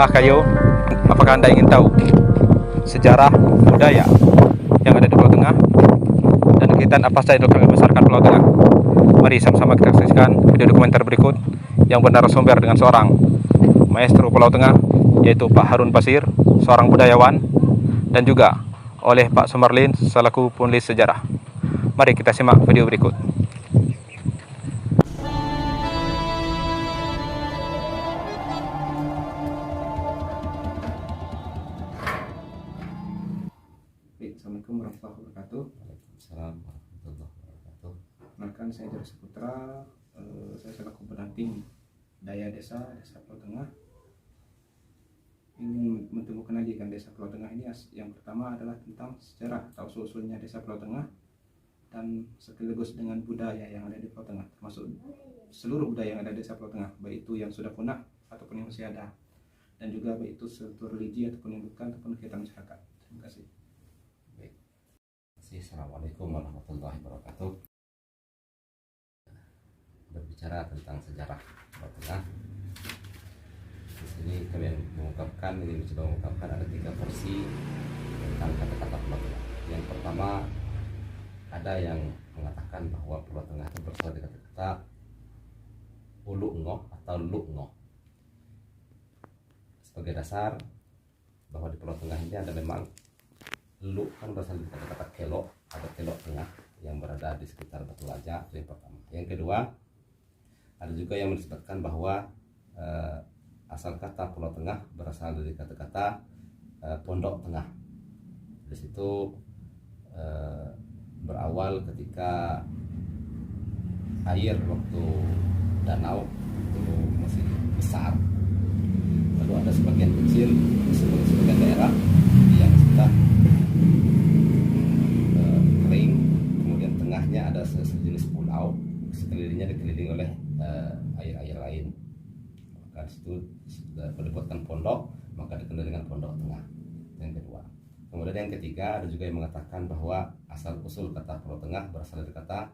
Kayo, apakah Anda ingin tahu sejarah budaya yang ada di Pulau Tengah dan kegiatan apa saja yang dilakukan masyarakat Pulau Tengah? Mari sama-sama kita saksikan video dokumenter berikut yang bernarasumber dengan seorang maestro Pulau Tengah, yaitu Pak Harun Pasir, seorang budayawan, dan juga oleh Pak Sumarlin selaku penulis sejarah. Mari kita simak video berikut. Assalamualaikum warahmatullahi wabarakatuh. Waalaikumsalam warahmatullahi wabarakatuh. Perkenalkan, saya dari Saputra. Saya selaku pendamping daya desa Pulau Tengah. Ingin mentumbuhkan lagi kan desa Pulau Tengah ini. Yang pertama adalah tentang sejarah atau usul-usulnya desa Pulau Tengah, dan sekaligus dengan budaya yang ada di Pulau Tengah, termasuk seluruh budaya yang ada di desa Pulau Tengah, baik itu yang sudah punah ataupun yang masih ada, dan juga baik itu struktur religi ataupun yang bukan, ataupun kegiatan masyarakat. Terima kasih. Assalamualaikum warahmatullahi wabarakatuh. Berbicara tentang sejarah Pulau Tengah, di sini kami ingin mencoba mengungkapkan ada 3 versi tentang kata-kata Pulau Tengah. Yang pertama, ada yang mengatakan bahwa Pulau Tengah itu berasal dari kata-kata ulu ngoh atau lu ngoh. Sebagai dasar bahwa di Pulau Tengah ini ada memang lu kan berasal dari kata-kata kelok atau kelok tengah yang berada di sekitar Batu Laja. Itu yang pertama. Yang kedua, ada juga yang menyebutkan bahwa asal kata Pulau Tengah berasal dari kata-kata pondok tengah. Di situ berawal ketika air waktu danau itu masih besar, lalu ada sebagian kecil sebagian daerah yang sudah kering, kemudian tengahnya ada sejenis pulau, sekelilingnya dikelilingi oleh air-air lain. Maka disitu sudah dibuatkan pondok, maka dikenal dengan Pondok Tengah. Yang kedua. Kemudian yang ketiga, ada juga yang mengatakan bahwa asal usul kata Pulau Tengah berasal dari kata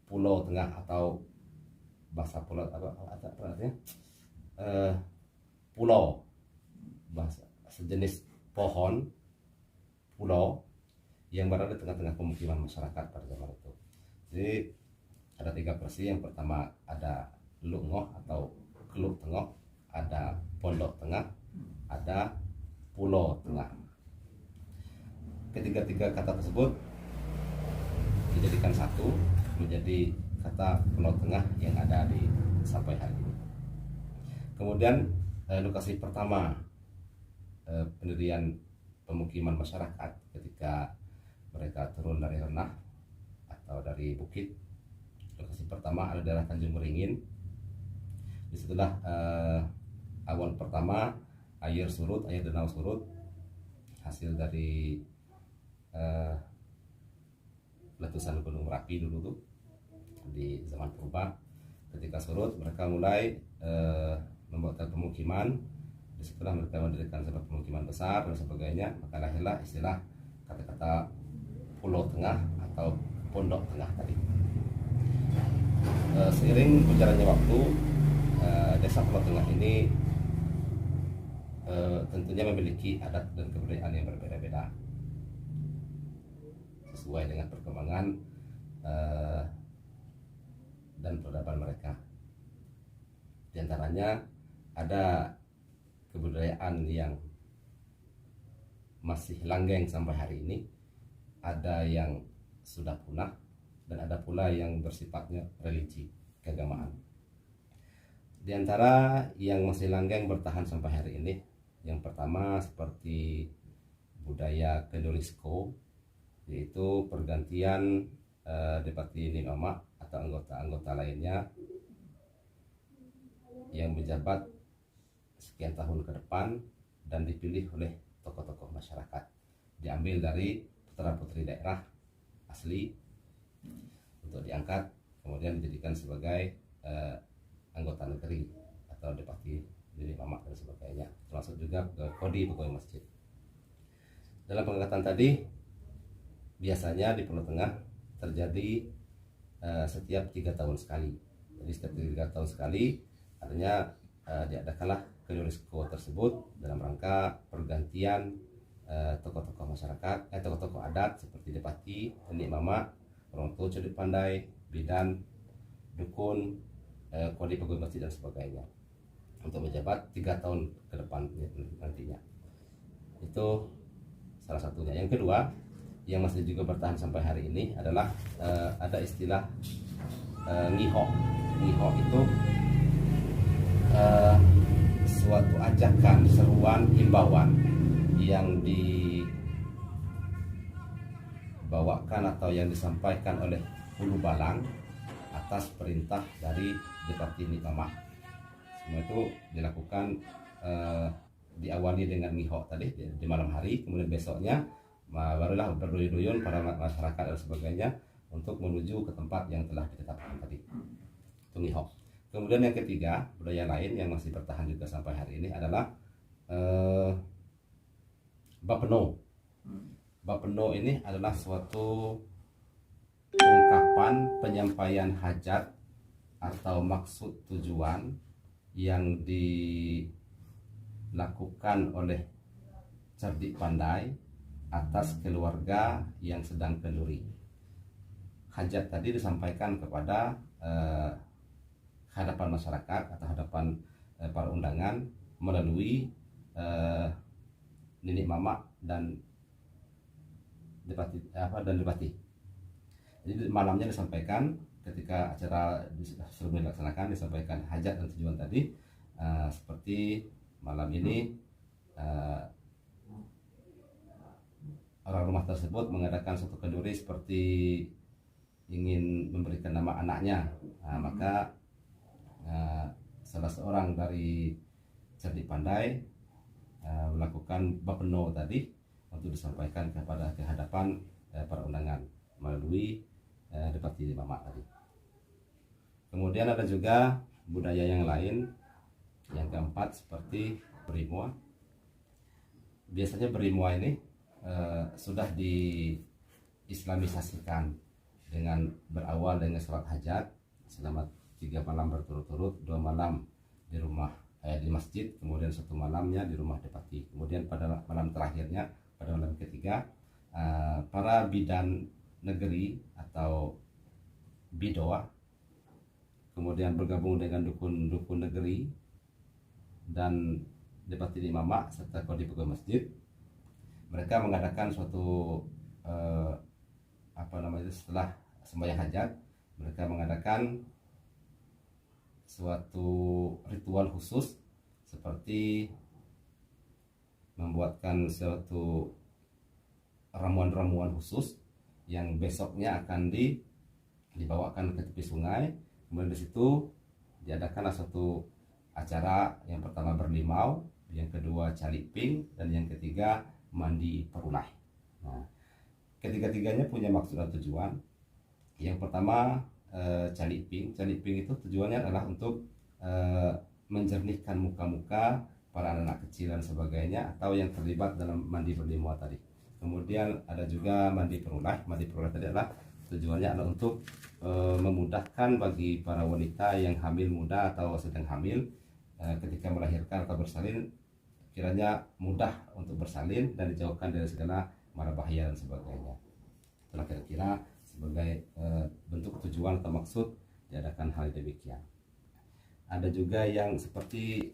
Pulau Tengah atau bahasa pulau apa artinya? Pulau, bahasa sejenis pohon pulau yang berada di tengah-tengah pemukiman masyarakat pada zaman itu. Jadi ada 3 versi. Yang pertama ada Lungoh atau Keluk Tengah, ada Pondok Tengah, ada Pulau Tengah. Ketiga-tiga kata tersebut dijadikan satu menjadi kata Pulau Tengah yang ada di sampai hari ini. Kemudian lokasi pertama pendirian pemukiman masyarakat ketika mereka turun dari renah atau dari bukit, lokasi pertama ada daerah Tanjung Beringin. Disitulah awal pertama air danau surut, hasil dari letusan Gunung Merapi dulu tuh di zaman purba. Ketika surut, mereka mulai membuat pemukiman. Disitulah mereka mendirikan sebuah pemukiman besar dan sebagainya. Maka lahirlah istilah kata-kata Pulau Tengah atau Pondok Tengah tadi. Seiring berjalannya waktu, desa Pulau Tengah ini tentunya memiliki adat dan kebudayaan yang berbeda-beda sesuai dengan perkembangan dan peradaban mereka. Di antaranya ada kebudayaan yang masih langgeng sampai hari ini, ada yang sudah punah, dan ada pula yang bersifatnya religi, keagamaan. Di antara yang masih langgeng bertahan sampai hari ini, yang pertama seperti budaya Kedolisko, yaitu pergantian Depati Ninoma atau anggota-anggota lainnya yang menjabat sekian tahun ke depan dan dipilih oleh tokoh-tokoh masyarakat, diambil dari putra-putri daerah asli untuk diangkat kemudian dijadikan sebagai anggota negeri atau Depati Ninoma dan sebagainya, termasuk juga kodi pegawai masjid. Dalam pengangkatan tadi biasanya di Pulau Tengah terjadi setiap 3 tahun sekali. Jadi setiap 3 tahun sekali artinya diadakanlah ke UNESCO tersebut dalam rangka pergantian tokoh-tokoh masyarakat, tokoh-tokoh adat seperti Depati, Nenek Mama, orang tua Cedek Pandai, bidan, dukun, kodi pegawai masjid dan sebagainya, untuk menjabat 3 tahun ke depan nantinya. Itu salah satunya. Yang kedua, yang masih juga bertahan sampai hari ini adalah ada istilah ngiho. Ngiho itu suatu ajakan, seruan, himbauan yang dibawakan atau yang disampaikan oleh Hulu Balang atas perintah dari Depati Nenek Mama. Semua itu dilakukan diawali dengan ngiho tadi di malam hari, kemudian besoknya barulah berduyun-duyun para masyarakat dan sebagainya untuk menuju ke tempat yang telah ditetapkan tadi. Itu ngiho. Kemudian yang ketiga, budaya lain yang masih bertahan juga sampai hari ini adalah Bapeno. Bapeno ini adalah suatu ungkapan penyampaian hajat atau maksud tujuan yang dilakukan oleh cerdik pandai atas keluarga yang sedang kenduri. Hajat tadi disampaikan kepada hadapan masyarakat atau hadapan para undangan melalui Nenek Mama dan Depati Jadi malamnya disampaikan, ketika acara sebelum dilaksanakan disampaikan hajat dan tujuan tadi, seperti malam ini orang rumah tersebut mengadakan suatu kenduri seperti ingin memberikan nama anaknya. Maka salah seorang dari cerdik pandai melakukan bapeno tadi untuk disampaikan ke hadapan para undangan melalui Depati Mama tadi. Kemudian ada juga budaya yang lain, yang keempat seperti berimua. Biasanya berimua ini sudah diislamisasikan dengan berawal dengan sholat hajat selama 3 malam berturut-turut, 2 malam di rumah di masjid, kemudian 1 malamnya di rumah Depati. Kemudian pada malam terakhirnya, pada malam ketiga, para bidan negeri atau bidoa kemudian bergabung dengan dukun-dukun negeri dan Depati Nenek Mama serta kodi pegawai masjid. Mereka mengadakan suatu setelah sembahyang hajat, mereka mengadakan suatu ritual khusus seperti membuatkan suatu ramuan-ramuan khusus yang besoknya akan dibawakan ke tepi sungai. Kemudian di situ diadakanlah suatu acara, yang pertama berlimau, yang kedua caliping, dan yang ketiga mandi perulai. Nah, ketiga-tiganya punya maksud dan tujuan. Yang pertama caliping itu tujuannya adalah untuk menjernihkan muka-muka para anak kecil dan sebagainya, atau yang terlibat dalam mandi berlimau tadi. Kemudian ada juga mandi perulai. Mandi perulai tadi adalah tujuannya adalah untuk memudahkan bagi para wanita yang hamil muda atau sedang hamil ketika melahirkan atau bersalin, kiranya mudah untuk bersalin dan dijauhkan dari segala mara bahaya dan sebagainya. Itulah kira-kira sebagai bentuk tujuan atau maksud diadakan hal demikian. Ada juga yang seperti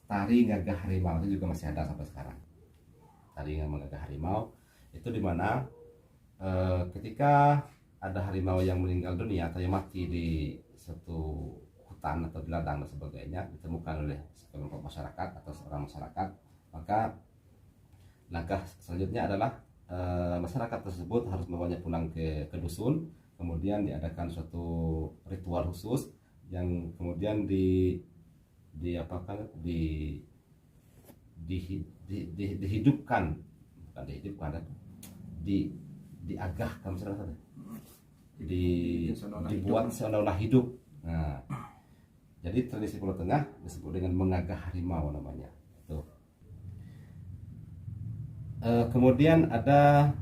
tari ngagah harimau, itu juga masih ada sampai sekarang. Tari ngagah harimau itu dimana ketika ada harimau yang meninggal dunia atau yang mati di suatu hutan atau di ladang dan sebagainya, ditemukan oleh sekelompok masyarakat atau seorang masyarakat, maka langkah selanjutnya adalah masyarakat tersebut harus membawanya pulang ke dusun. Kemudian diadakan suatu ritual khusus yang kemudian dihidupkan, bukan dihidupkan, diagahkan, dibuat seolah-olah hidup. Nah, jadi tradisi Pulau Tengah disebut dengan mengagah harimau namanya. Tuh. Kemudian ada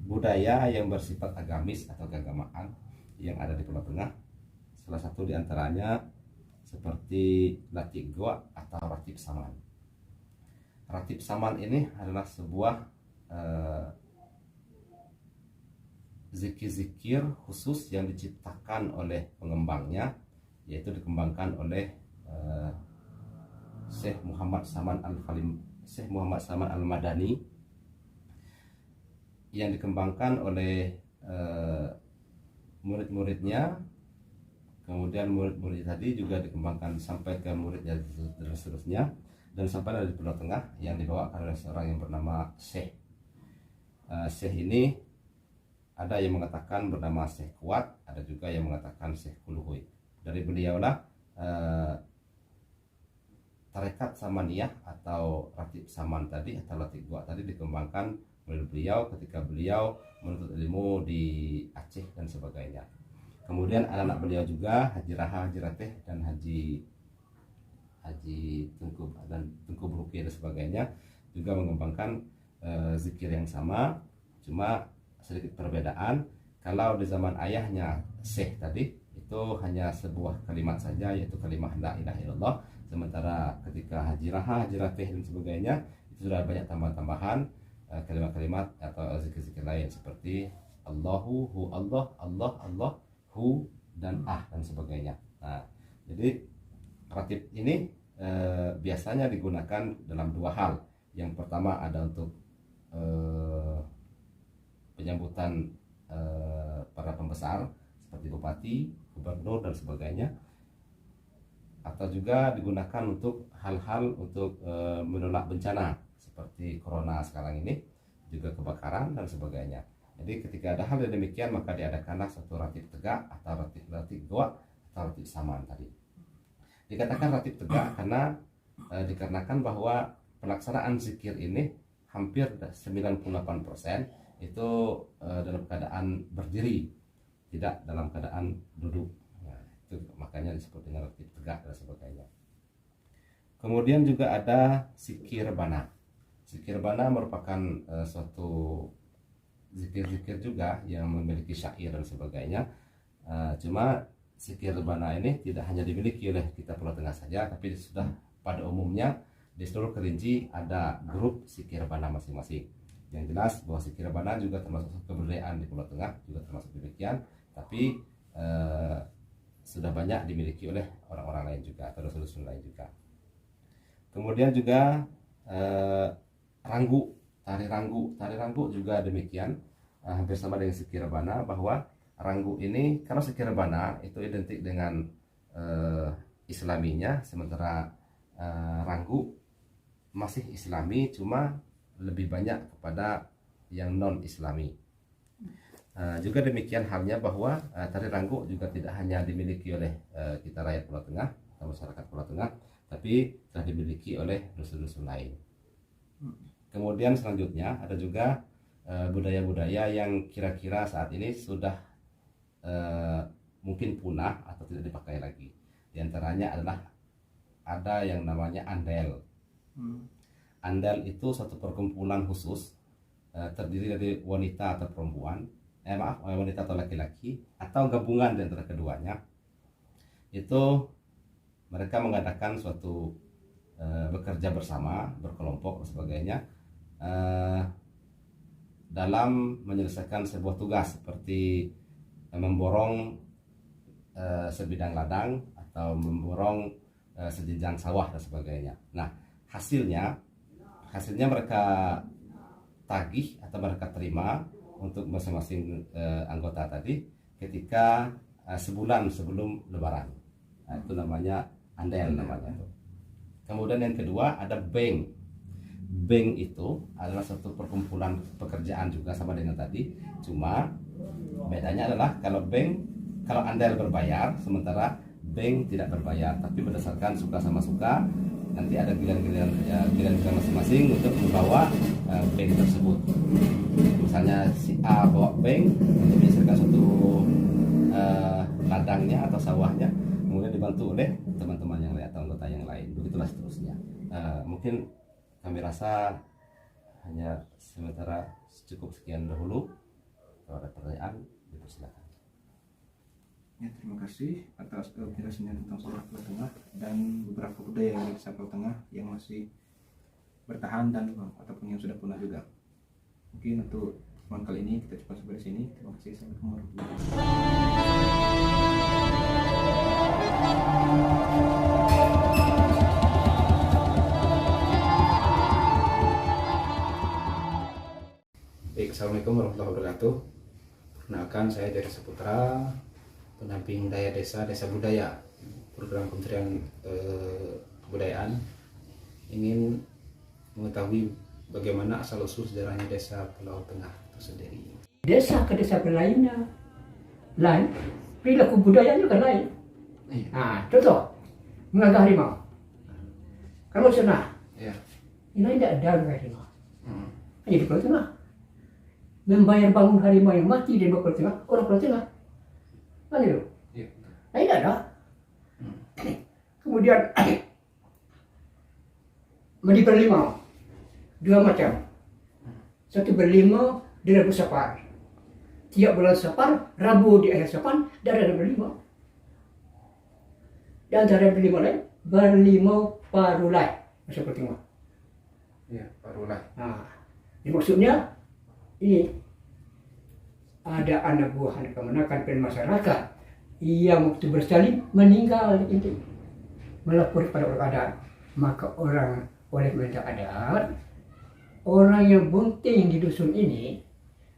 budaya yang bersifat agamis atau keagamaan yang ada di Pulau Tengah. Salah satu diantaranya seperti Ratib Gua atau Ratib Saman. Ratib Saman ini adalah sebuah zikir-zikir khusus yang diciptakan oleh pengembangnya, yaitu dikembangkan oleh Syekh Muhammad Saman Al-Madani, yang dikembangkan oleh murid-muridnya. Kemudian murid-murid tadi juga dikembangkan sampai ke muridnya dan seterusnya, dan sampai dari Pulau Tengah yang dibawakan oleh seorang yang bernama Syekh. Syekh ini ada yang mengatakan bernama Syekh Kuat, ada juga yang mengatakan Syekh Kuluhui. Dari beliaulah tarekat Samaniyah atau Ratib Saman tadi atau Ratib Gua tadi dikembangkan oleh beliau ketika beliau menuntut ilmu di Aceh dan sebagainya. Kemudian anak-anak beliau juga Haji Raha, Haji Rateh, dan Haji Tengku Beruki dan sebagainya juga mengembangkan zikir yang sama, cuma sedikit perbedaan. Kalau di zaman ayahnya Syekh tadi itu hanya sebuah kalimat saja, yaitu kalimat la ilaha illallah, sementara ketika Haji Raha, Haji Rateh dan sebagainya itu sudah banyak tambahan-tambahan kalimat-kalimat atau zikir-zikir lain seperti Allahu, hu Allah, Allah, Allah, hu, dan dan sebagainya. Nah, jadi ratib ini biasanya digunakan dalam dua hal. Yang pertama ada untuk penyambutan para pembesar seperti bupati, gubernur dan sebagainya, atau juga digunakan untuk hal-hal untuk menolak bencana seperti corona sekarang ini, juga kebakaran dan sebagainya. Jadi ketika ada hal yang demikian maka diadakanlah satu ratib tegak atau ratib goa atau ratib saman tadi. Dikatakan ratib tegak karena dikarenakan bahwa pelaksanaan zikir ini hampir 98% itu dalam keadaan berdiri, tidak dalam keadaan duduk. Nah, itu makanya disebut dengan ratib tegak dan sebagainya. Kemudian juga ada zikir bana. Zikir bana merupakan suatu zikir-zikir juga yang memiliki syair dan sebagainya. Cuma zikir bana ini tidak hanya dimiliki oleh kita Pulau Tengah saja, tapi sudah pada umumnya di seluruh Kerinci ada grup zikir bana masing-masing. Yang jelas bahwa zikir bana juga termasuk kebudayaan di Pulau Tengah, juga termasuk demikian, tapi sudah banyak dimiliki oleh orang-orang lain juga atau dusun-dusun lain juga. Kemudian juga ranggu, tari ranggu juga demikian, hampir sama dengan zikir bana, bahwa ranggu ini, kalau zikir bana itu identik dengan islaminya, sementara ranggu masih islami, cuma lebih banyak kepada yang non islami. Juga demikian halnya bahwa tari ranggu juga tidak hanya dimiliki oleh kita rakyat Pulau Tengah atau masyarakat Pulau Tengah, tapi telah dimiliki oleh dusun-dusun lain. Kemudian selanjutnya ada juga budaya-budaya yang kira-kira saat ini sudah mungkin punah atau tidak dipakai lagi. Di antaranya adalah ada yang namanya andel. Andel itu suatu perkumpulan khusus terdiri dari wanita atau perempuan, wanita atau laki-laki atau gabungan di antara keduanya. Itu mereka mengadakan suatu bekerja bersama, berkelompok dan sebagainya, dalam menyelesaikan sebuah tugas seperti memborong sebidang ladang atau memborong sejenjang sawah dan sebagainya. Nah, hasilnya mereka tagih atau mereka terima untuk masing-masing anggota tadi ketika sebulan sebelum Lebaran. Nah, itu namanya andel namanya. Kemudian yang kedua ada bank. Bank itu adalah satu perkumpulan pekerjaan juga sama dengan tadi, cuma bedanya adalah kalau andel berbayar, sementara bank tidak berbayar, tapi berdasarkan suka sama suka. Nanti ada giliran masing-masing untuk membawa bank tersebut. Misalnya si A bawa bank untuk menyelesaikan suatu ladangnya atau sawahnya, kemudian dibantu oleh teman-teman yang lain atau anggota yang lain. Begitulah seterusnya. Mungkin kami rasa hanya sementara cukup sekian dahulu. Kalau ada pertanyaan, dipersilakan. Ya, terima kasih atas penjelasannya tentang sejarah Pulau Tengah dan beberapa budaya yang ada di desa Pulau Tengah yang masih bertahan dan ataupun yang sudah punah juga. Mungkin untuk pertemuan kali ini kita cukup sampai di sini. Terima kasih. Assalamualaikum warahmatullahi wabarakatuh. Baik, Assalamualaikum warahmatullahi wabarakatuh. Perkenalkan, saya Dari Saputra, pendamping Daya Desa Budaya, program Kementerian Kebudayaan. Ingin mengetahui bagaimana asal-usul sejarahnya desa Pulau Tengah itu sendiri. Desa ke desa lainnya lain, perilaku budayanya kan lain. Nah, contoh menganggah harimau. Kalau senang, Ya. ini tidak ada harimau. Hanya di Pulau Tengah. Membayar bangun harimau yang mati di Pulau Tengah, orang Pulau Tengah. Mana itu? Ya. Nah, tidak ada. Kemudian mandi berlimau, dua macam. Satu berlimau di Rabu Sapar. Tiap bulan Sapar, Rabu di akhir Sapar, dan ada berlimau. Dan antara berlimau lain, berlimau parulai, masuk ke Tengah. Ya, barulah. Nah, ini maksudnya ini ada anak buah anak kemenakan masyarakat yang waktu bersalin meninggal itu melapor pada orang adat, maka orang oleh pemerintah adat orang yang bunting di dusun ini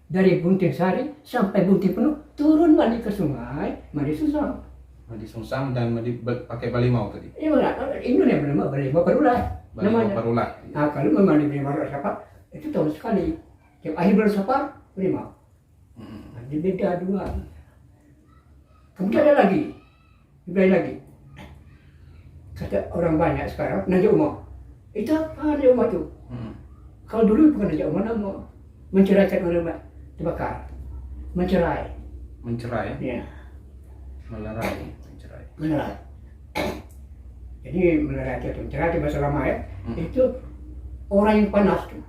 dari bunting sari sampai bunting penuh turun mandi ke sungai, mandi susah. Mandi sungsang dan mandi pakai balimau tadi. Ini mana? Ini yang bernama berlimau parulai. Balimau barulah. Nah, kalau memang di berlimau Sapar itu tahun sekali. Yang akhir bulan Sapar berlimau. Nah, ini beda dua. Kemudian ada lagi, lagi. Kata orang banyak sekarang, Naja Umar. Itu apa Naja Umar itu? Kalau dulu bukan Naja Umar, nama menceraikan orang terbakar. Mencerai. Mencerai, Ya, melerai, mencerai. menerai. Jadi menerai atau mencerai itu bahasa lama ya. Itu orang yang panas tuh.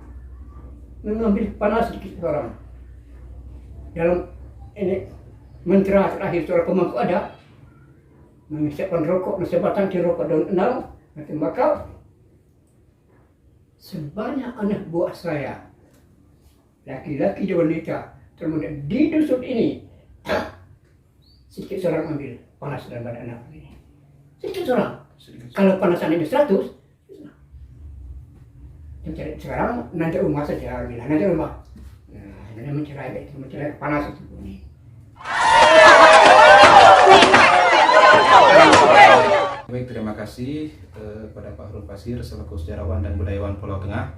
Mengambil panas sedikit orang. Dalam ini mentera terakhir seorang pemangku ada mengisapkan rokok, sebatang rokok daun enam, nanti bakal sebanyak anak buah saya, laki-laki dan wanita, kemudian di dusun ini sedikit seorang ambil panas dalam badan anak ini, sedikit seorang. Kalau panasan itu 100, sekarang nanti rumah saja, bilang nanti rumah. Nah, ini mencerai itu, mencerai panas itu ini. Baik, terima kasih kepada Pak Harun Pasir selaku sejarawan dan budayawan Pulau Tengah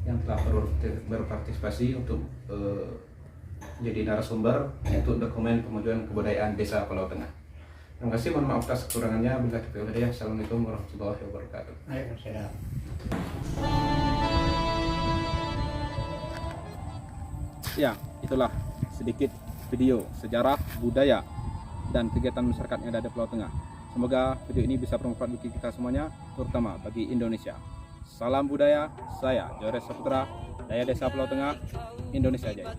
yang telah berpartisipasi untuk menjadi narasumber untuk dokumen pemajuan kebudayaan desa Pulau Tengah. Terima kasih, mohon maaf atas kekurangannya. Bila kita ya. Assalamualaikum warahmatullahi wabarakatuh. Waalaikumsalam. Ya, itulah sedikit video sejarah, budaya, dan kegiatan masyarakat yang ada di Pulau Tengah. Semoga video ini bisa bermanfaat bagi kita semuanya, terutama bagi Indonesia. Salam budaya, saya Jores Saputra, Daya Desa Pulau Tengah, Indonesia Jaya.